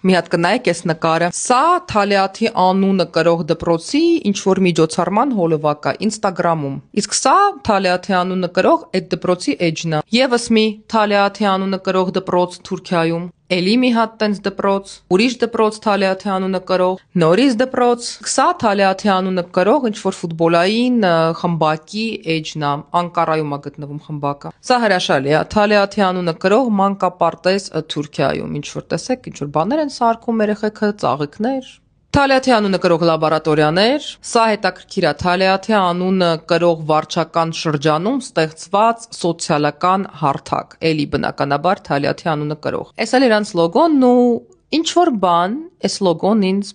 Մի հատ կնայեք այս նկարը։ Սա Թալիաթի անունը կրող դպրոցի ինչ որ միջոցառման հոլովակ է Instagram-ում։ Իսկ սա Թալիաթի անունը կրող այդ դպրոցի էջն է։ Եվս մի Թալիաթի անունը կրող դպրոց Թուրքիայում։ Էլի մի հատ տենց դպրոց, ուրիշ դպրոց Թալիաթի անունը կրող, նորից դպրոց։ Սա Թալիաթի անունը կրող ինչ որ ֆուտբոլային խմբակի էջն է, Անկարայում է գտնվում խմբակը։ Սա հրաշալի է, Թալիաթի անունը կրող մանկապարտեզ Թուրքիայում, ինչ որ տեսեք, ինչ որ բաներ են սարքում երեխեքը, ծաղիկներ։ Թալիաթի անունը կրող լաբորատորիաներ, սա հետաքրքիր է, Թալիաթի անունը կրող վարչական շրջանում ստեղծված սոցիալական հարթակ, էլի բնականաբար Թալիաթի անունը կրող։ Էս էլ իրանց լոգոն ու ինչ որ բան, այս լոգոն ինձ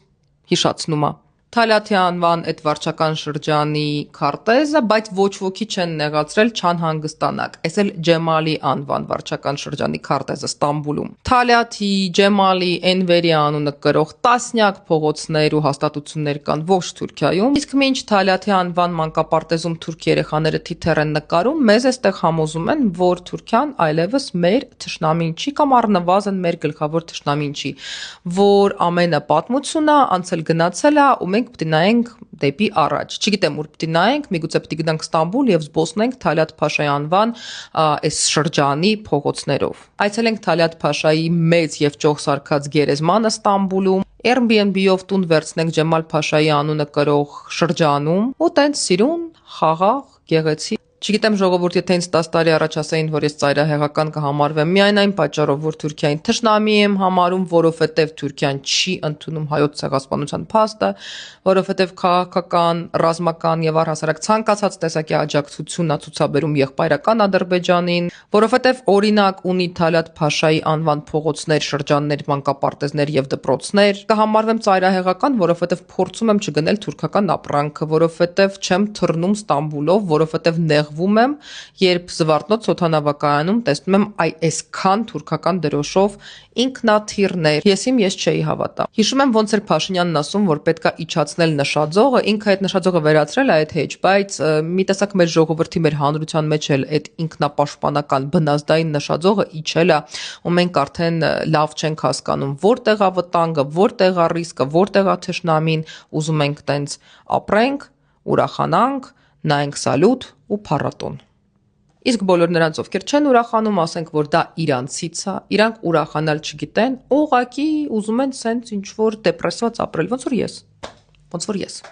հիշացնում է։ Թալիաթի անվան այդ վարչական շրջանի քարտեզը, բայց ոչ ոքի չեն նեղացրել չանհանգստանաք։ Էս էլ Ջեմալի անվան վարչական շրջանի քարտեզը Ստամբուլում։ Թալիաթի, Ջեմալի, Էնվերի անունը կրող տասնյակ փողոցներ ու հաստատություններ կան ողջ Թուրքիայում։ Իսկ մինչ Թալիաթի անվան մանկապարտեզում թուրք երեխաները թիթեռ են նկարում, մեզ այստեղ համոզում են, որ Թուրքիան այլևս մեր թշնամին չի կամ առնվազն մեր գլխավոր թշնամին չի, որ ամենը պատմություն է, անցել գնացել է ու մենք պետք է նայենք դեպի առաջ։ Չգիտեմ ուր պետք է նայենք, միգուցե պետք է գնանք Ստամբուլ եւ զբոսնենք Թալիաթ Փաշայի անվան այս շրջանի փողոցներով։ Այցելենք Թալիաթ Փաշայի մեծ եւ ճոխ սարքած գերեզմանը Ստամբուլում, Airbnb-ով տուն վերցնենք Ջեմալ Փաշայի անունը կրող շրջանում ու տենց սիրուն, խաղաղ, գեղեցիկ։ Չգիտեմ ժողովուրդ, եթե ինձ 10 տարի առաջ ասեին, որ ես ծայրահեղական կհամարվեմ միայն այն պատճառով, որ Թուրքիային թշնամի եմ համարում, որովհետև Թուրքիան չի ընդունում հայոց ցեղասպանության փաստը, որովհետև քաղաքական, ռազմական եւ առհասարակ ցանկացած տեսակի աջակցություն է ցուցաբերում եղբայրական Ադրբեջանին, որովհետև օրինակ ունի Թալիաթ Փաշայի անվան փողոցներ, շրջաններ, մանկապարտեզներ եւ դպրոցներ, կհամարվեմ ծայրահեղական, որովհետև փորձում եմ չգնել թուրքական ապրանքը, որովհետև չեմ թռնում Ստամբուլով, որովհետև նեղվում եմ, երբ Զվարթնոց օդանավակայանում տեսնում եմ այսքան թուրքական դրոշով ինքնաթիռներ։ Ես չէի հավատա։ Հիշում եմ ոնց էր Փաշինյանն ասում, որ պետքա իջացնել նշաձողը, ինքը այդ նշաձողը վերացրել է այդ հեչ, բայց մի տեսակ մեր ժողովրդի, մեր հանրության մեջ էլ այդ ինքնապաշտպանական բնազդային նշաձողը իջել է, ու մենք արդեն լավ չենք հասկանում, որտեղ է վտանգը, որտեղ է ռիսկը, որտեղ է թշնամին, ուզում ենք տենց ապրենք, ուրախանանք, նայենք սալյուտ ու փառատոն։ Իսկ բոլոր նրանց, ովքեր չեն ուրախանում, ասենք, որ դա իրանցից է, իրանք ուրախանալ չգիտեն, ուղղակի ուզում են սենց ինչ որ դեպրեսված ապրել, ոնց որ ես։